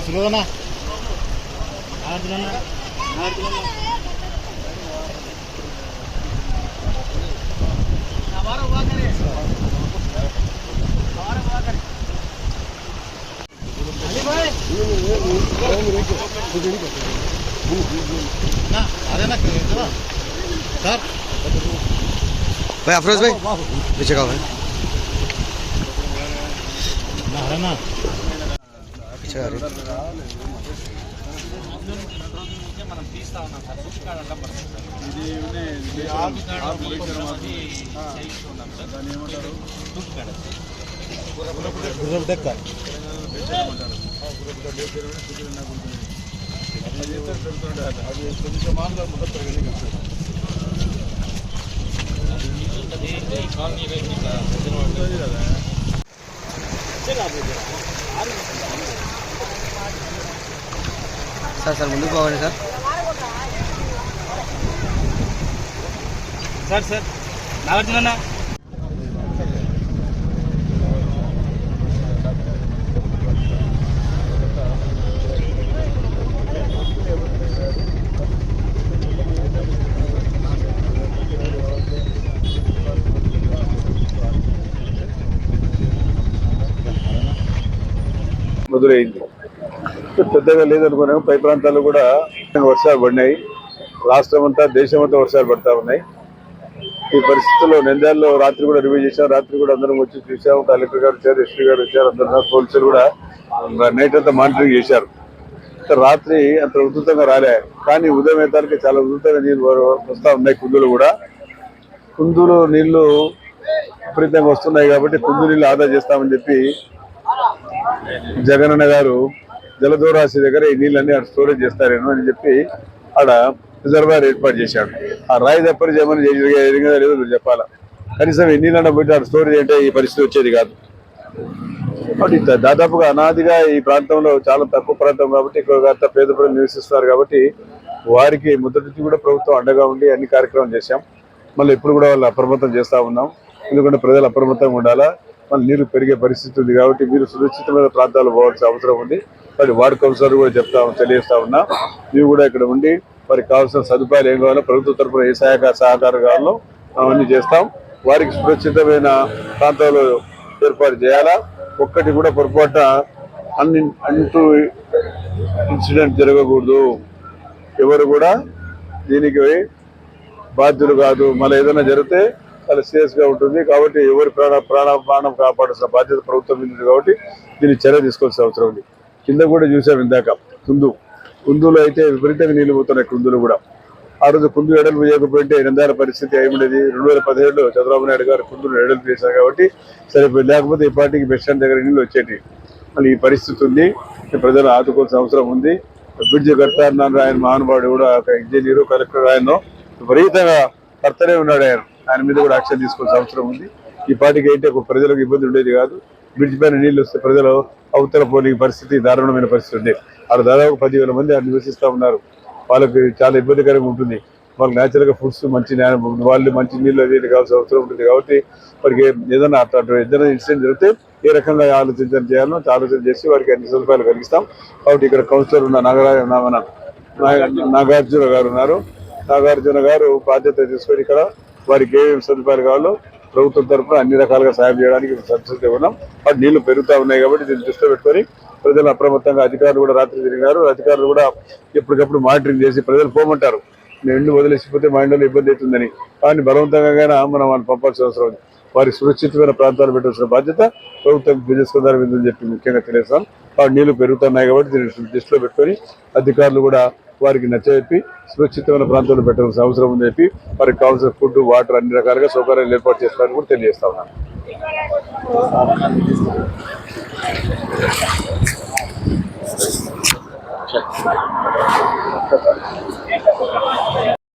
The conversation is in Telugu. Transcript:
సులోదనా भाई अफरोज भाई पीछे का भाई ना पीछे आ रही సార్ సార్ ముందుకు పోవాలి సార్ సార్ సార్ నాగార్జున మొదలైంది పెద్దగా లేదనుకున్నాము. పై ప్రాంతాల్లో కూడా వర్షాలు పడినాయి. రాష్ట్రం అంతా దేశం అంతా వర్షాలు పడతా ఉన్నాయి. ఈ పరిస్థితుల్లో నంద్యాలలో రాత్రి కూడా రివ్యూ చేశాం. రాత్రి కూడా అందరం వచ్చి చూసాము. కలెక్టర్ గారు వచ్చారు, ఎస్పీ గారు వచ్చారు, అందరూ పోలీసులు కూడా నైట్ అంతా మానిటరింగ్ చేశారు. రాత్రి అంత ఉధృతంగా రాలే, కానీ ఉదయం అయ్యేసరికి చాలా ఉధృతంగా నీళ్ళు వస్తూ ఉన్నాయి. కుందులు కూడా కుందులు నీళ్లు విపరీతంగా వస్తున్నాయి కాబట్టి కుందు నీళ్ళు ఆదా చేస్తామని చెప్పి జగనన్న గారు జలదూరాశి దగ్గర ఈ నీళ్ళన్నీ అక్కడ స్టోరేజ్ చేస్తారేమో అని చెప్పి ఆడ రిజర్వాయర్ ఏర్పాటు చేశాడు. ఆ రాయి తప్పని చేయమని జరిగిందా లేదో మీరు చెప్పాలా. కనీసం ఈ నీళ్ళన్న పోయి అక్కడ స్టోరేజ్ అంటే ఈ పరిస్థితి వచ్చేది కాదు. కాబట్టి దాదాపుగా అనాదిగా ఈ ప్రాంతంలో చాలా తక్కువ ప్రాంతం కాబట్టి ఎక్కువగా పేద ప్రజలు నివసిస్తున్నారు కాబట్టి వారికి మొదటి కూడా ప్రభుత్వం అండగా ఉండి అన్ని కార్యక్రమాలు చేశాం. మళ్ళీ ఇప్పుడు కూడా వాళ్ళు అప్రమత్తం చేస్తూ ఉన్నాం. ఎందుకంటే ప్రజలు అప్రమత్తంగా ఉండాలా. మళ్ళీ నీరు పెరిగే పరిస్థితి ఉంది కాబట్టి మీరు సురక్షితమైన ప్రాంతాలు పోవాల్సిన అవసరం ఉంది. మరి వార్డు కౌన్సిలర్ కూడా తెలియజేస్తా ఉన్నా, మీరు కూడా ఇక్కడ ఉండి వారికి కావాల్సిన సదుపాయాలు ఏం కావాలో ప్రభుత్వ తరఫున ఏ సహకారం కావాలో అవన్నీ చేస్తాం. వారికి సురక్షితమైన ప్రాంతాలు ఏర్పాటు చేయాలా. ఒక్కటి కూడా పొరపాటున అంటూ ఇన్సిడెంట్ జరగకూడదు. ఎవరు కూడా దీనికి బాధ్యులు కాదు. మళ్ళీ ఏదైనా జరిగితే చాలా సీరియస్ గా ఉంటుంది. కాబట్టి ఎవరి ప్రాణం కాపాడాల్సిన బాధ్యత ప్రభుత్వం ఉంది కాబట్టి దీన్ని చర్య తీసుకోవాల్సిన అవసరం ఉంది. కింద కూడా చూసాం ఇందాక కుందులో అయితే విపరీతంగా నీళ్లు పోతున్నాయి. కుందులు కూడా ఆ రోజు కుందు ఎడలు చేయకపోతే నంద్యాల పరిస్థితి ఏమిటది. 2017లో చంద్రబాబు నాయుడు గారు కుందులు ఎడలు చేశారు కాబట్టి సరిపోయింది. లేకపోతే ఈ పార్టీకి బస్ స్టాండ్ దగ్గర నీళ్ళు వచ్చేటి. మళ్ళీ ఈ పరిస్థితి ఉంది. ప్రజలు ఆదుకోవాల్సిన అవసరం ఉంది. బ్రిడ్జి కడతారన్నారు ఆయన మహానుభావుడు కూడా, ఒక ఇంజనీరు కలెక్టర్ ఆయన విపరీతంగా కర్తనే ఉన్నాడు. ఆయన మీద కూడా యాక్షన్ తీసుకోవాల్సిన అవసరం ఉంది. ఈ పార్టీకి అయితే ఒక ప్రజలకు ఇబ్బంది ఉండేది కాదు. బ్రిడ్జ్ పైన నీళ్లు వస్తే ప్రజలు అవతల పోనీ పరిస్థితి దారుణమైన పరిస్థితి ఉంది. అక్కడ దాదాపు 10,000 మంది అక్కడ నివసిస్తూ ఉన్నారు. వాళ్ళకి చాలా ఇబ్బందికరంగా ఉంటుంది. వాళ్ళకి న్యాచురల్గా ఫుడ్స్ మంచి వాళ్ళు మంచి నీళ్ళు అది కావాల్సిన అవసరం ఉంటుంది. కాబట్టి వారికి ఏదైనా ఇన్సిడెంట్ జరిగితే ఏ రకంగా ఆలోచన చేయాలో ఆలోచన చేసి వారికి అన్ని సదుపాయాలు కలిగిస్తాం. కాబట్టి ఇక్కడ కౌన్సిలర్ ఉన్న నాగార్జున గారు ఉన్నారు. నాగార్జున గారు బాధ్యత తీసుకొని ఇక్కడ వారికి ఏమేమి సదుపాయాలు కావాలో ప్రభుత్వం తరఫున అన్ని రకాలుగా సాయం చేయడానికి సంసిద్ధంగా ఉన్నాం. వాటి నీళ్లు పెరుగుతూ ఉన్నాయి కాబట్టి దీన్ని దృష్టిలో పెట్టుకొని ప్రజలు అప్రమత్తంగా అధికారులు కూడా రాత్రి తిరిగినారు. అధికారులు కూడా ఎప్పటికప్పుడు మానిటరింగ్ చేసి ప్రజలు పోమంటారు. ఎండు వదిలేసిపోతే మా ఇంట్లో ఇబ్బంది అవుతుందని. కానీ బలవంతంగా మనం వాళ్ళు పంపాల్సిన అవసరం ఉంది. వారికి సురక్షితమైన ప్రాంతాలు పెట్టాల్సిన బాధ్యత ప్రభుత్వం తీసుకుందని విందని చెప్పి ముఖ్యంగా తెలియజేస్తాం. వాటి నీళ్లు పెరుగుతున్నాయి కాబట్టి దీన్ని దృష్టిలో పెట్టుకొని అధికారులు కూడా వారికి నచ్చజెప్పి సురక్షితమైన ప్రాంతాల్లో పెట్టాల్సిన అవసరం ఉందని చెప్పి వారికి కావాల్సిన ఫుడ్, వాటర్ అన్ని రకాలుగా సౌకర్యాలు ఏర్పాటు చేస్తారని కూడా తెలియజేస్తా ఉన్నాను.